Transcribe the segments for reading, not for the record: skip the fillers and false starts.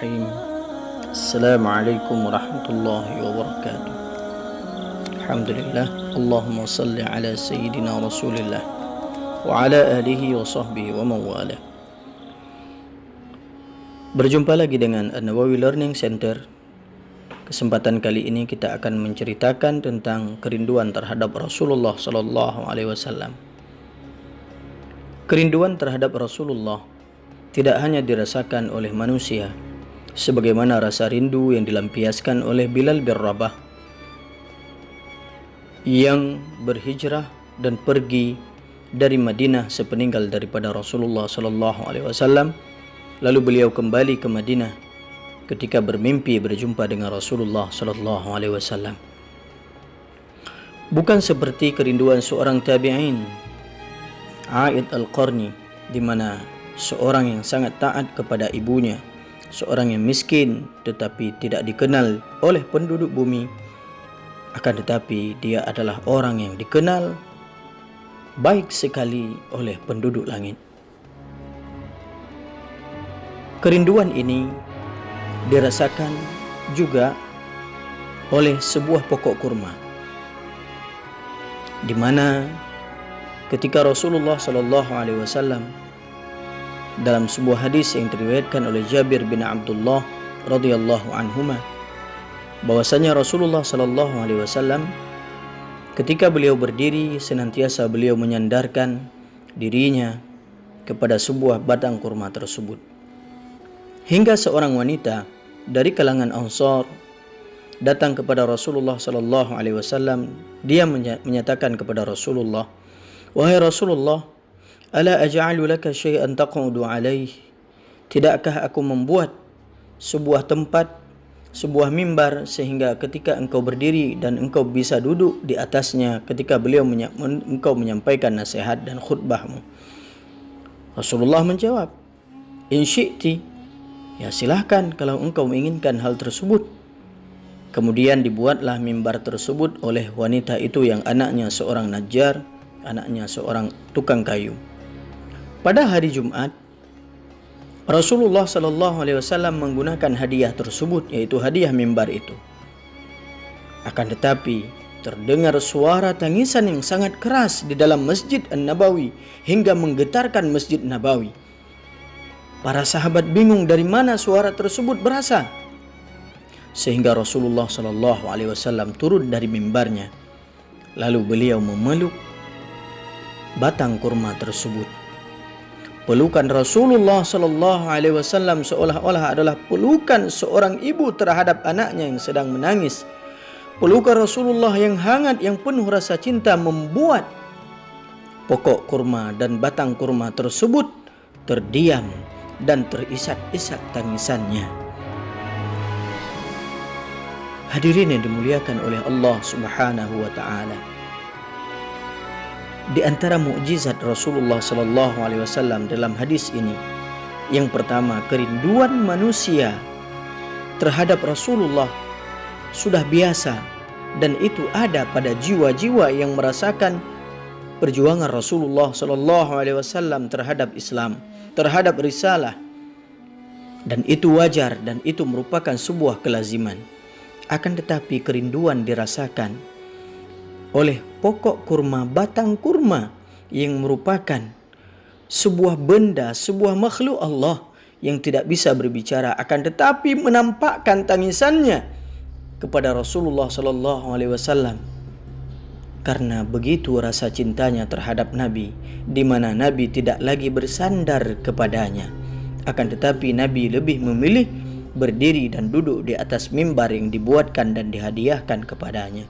Bismillahirrahmanirrahim. Assalamualaikum warahmatullahi wabarakatuh. Alhamdulillah. Allahumma salli ala sayyidina Rasulillah wa ala alihi wa sahbihi wa mawala. Berjumpa lagi dengan An-Nawawi Learning Center. Kesempatan kali ini kita akan menceritakan tentang kerinduan terhadap Rasulullah sallallahu alaihi wasallam. Kerinduan terhadap Rasulullah tidak hanya dirasakan oleh manusia, sebagaimana rasa rindu yang dilampiaskan oleh Bilal bin Rabah yang berhijrah dan pergi dari Madinah sepeninggal daripada Rasulullah sallallahu alaihi wasallam. Lalu beliau kembali ke Madinah ketika bermimpi berjumpa dengan Rasulullah sallallahu alaihi wasallam. Bukan seperti kerinduan seorang tabi'in, Aid al-Qarni, di mana seorang yang sangat taat kepada ibunya, seorang yang miskin tetapi tidak dikenal oleh penduduk bumi, akan tetapi dia adalah orang yang dikenal baik sekali oleh penduduk langit. Kerinduan ini dirasakan juga oleh sebuah pokok kurma, di mana ketika Rasulullah sallallahu alaihi wasallam dalam sebuah hadis yang diriwayatkan oleh Jabir bin Abdullah radhiyallahu anhuma, bahwasanya Rasulullah sallallahu alaihi wasallam ketika beliau berdiri senantiasa beliau menyandarkan dirinya kepada sebuah batang kurma tersebut, hingga seorang wanita dari kalangan Ansar datang kepada Rasulullah sallallahu alaihi wasallam. Dia menyatakan kepada Rasulullah, "Wahai Rasulullah, ala aj'alu laka syai'an taqudu alaih?" Tidakkah aku membuat sebuah tempat, sebuah mimbar, sehingga ketika engkau berdiri dan engkau bisa duduk di atasnya ketika engkau menyampaikan nasihat dan khutbahmu? Rasulullah menjawab, "In syi'ti," ya silahkan kalau engkau menginginkan hal tersebut. Kemudian dibuatlah mimbar tersebut oleh wanita itu yang anaknya seorang najjar, anaknya seorang tukang kayu. Pada hari Jumat, Rasulullah sallallahu alaihi wasallam menggunakan hadiah tersebut, yaitu hadiah mimbar itu. Akan tetapi terdengar suara tangisan yang sangat keras di dalam Masjid An-Nabawi hingga menggetarkan Masjid Nabawi. Para sahabat bingung dari mana suara tersebut berasal, sehingga Rasulullah sallallahu alaihi wasallam turun dari mimbarnya. Lalu beliau memeluk batang kurma tersebut. Pelukan Rasulullah sallallahu alaihi wasallam seolah-olah adalah pelukan seorang ibu terhadap anaknya yang sedang menangis. Pelukan Rasulullah yang hangat, yang penuh rasa cinta, membuat pokok kurma dan batang kurma tersebut terdiam dan terisak-isak tangisannya. Hadirin yang dimuliakan oleh Allah Subhanahu wa taala, di antara mukjizat Rasulullah sallallahu alaihi wasallam dalam hadis ini, yang pertama, kerinduan manusia terhadap Rasulullah sudah biasa, dan itu ada pada jiwa-jiwa yang merasakan perjuangan Rasulullah sallallahu alaihi wasallam terhadap Islam, terhadap risalah, dan itu wajar dan itu merupakan sebuah kelaziman. Akan tetapi kerinduan dirasakan oleh pokok kurma, batang kurma, yang merupakan sebuah benda, sebuah makhluk Allah yang tidak bisa berbicara, akan tetapi menampakkan tangisannya kepada Rasulullah sallallahu alaihi wasallam, karena begitu rasa cintanya terhadap Nabi, di mana Nabi tidak lagi bersandar kepadanya, akan tetapi Nabi lebih memilih berdiri dan duduk di atas mimbar yang dibuatkan dan dihadiahkan kepadanya.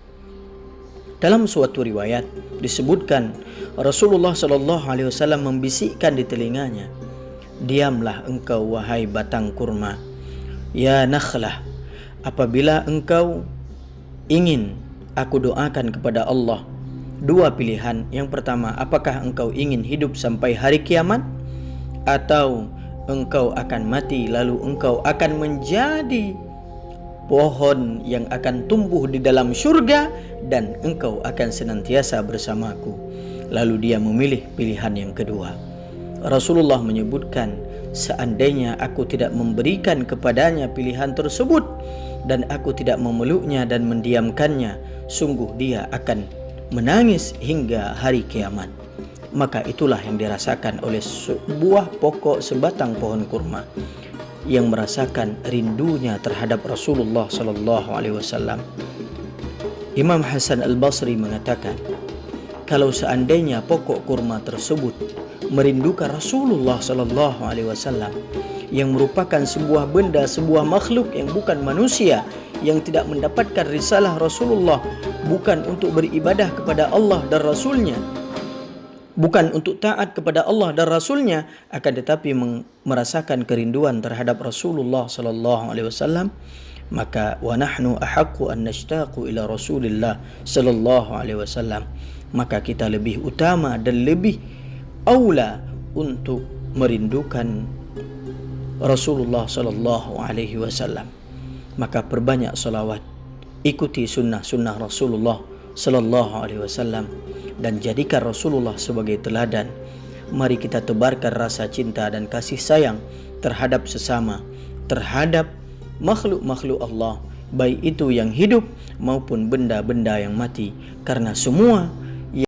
Dalam suatu riwayat disebutkan Rasulullah sallallahu alaihi wasallam membisikkan di telinganya, "Diamlah engkau wahai batang kurma, ya nakhlah, apabila engkau ingin aku doakan kepada Allah dua pilihan. Yang pertama, apakah engkau ingin hidup sampai hari kiamat, atau engkau akan mati lalu engkau akan menjadi pohon yang akan tumbuh di dalam surga dan engkau akan senantiasa bersamaku?" Lalu dia memilih pilihan yang kedua. Rasulullah menyebutkan seandainya aku tidak memberikan kepadanya pilihan tersebut dan aku tidak memeluknya dan mendiamkannya, sungguh dia akan menangis hingga hari kiamat. Maka itulah yang dirasakan oleh sebuah pokok sebatang pohon kurma yang merasakan rindunya terhadap Rasulullah sallallahu alaihi wasallam. Imam Hasan Al-Basri mengatakan, kalau seandainya pokok kurma tersebut merindukan Rasulullah sallallahu alaihi wasallam yang merupakan sebuah benda, sebuah makhluk yang bukan manusia, yang tidak mendapatkan risalah Rasulullah, bukan untuk beribadah kepada Allah dan Rasulnya, bukan untuk taat kepada Allah dan Rasulnya, akan tetapi merasakan kerinduan terhadap Rasulullah sallallahu alaihi wasallam, maka wa nahnu ahaqqu an nashtaqu ila Rasulillah sallallahu alaihi wasallam, maka kita lebih utama dan lebih aula untuk merindukan Rasulullah sallallahu alaihi wasallam. Maka perbanyak salawat, ikuti sunnah-sunnah Rasulullah sallallahu alaihi wasallam dan jadikan Rasulullah sebagai teladan. Mari kita tebarkan rasa cinta dan kasih sayang terhadap sesama, terhadap makhluk-makhluk Allah, baik itu yang hidup maupun benda-benda yang mati, karena semua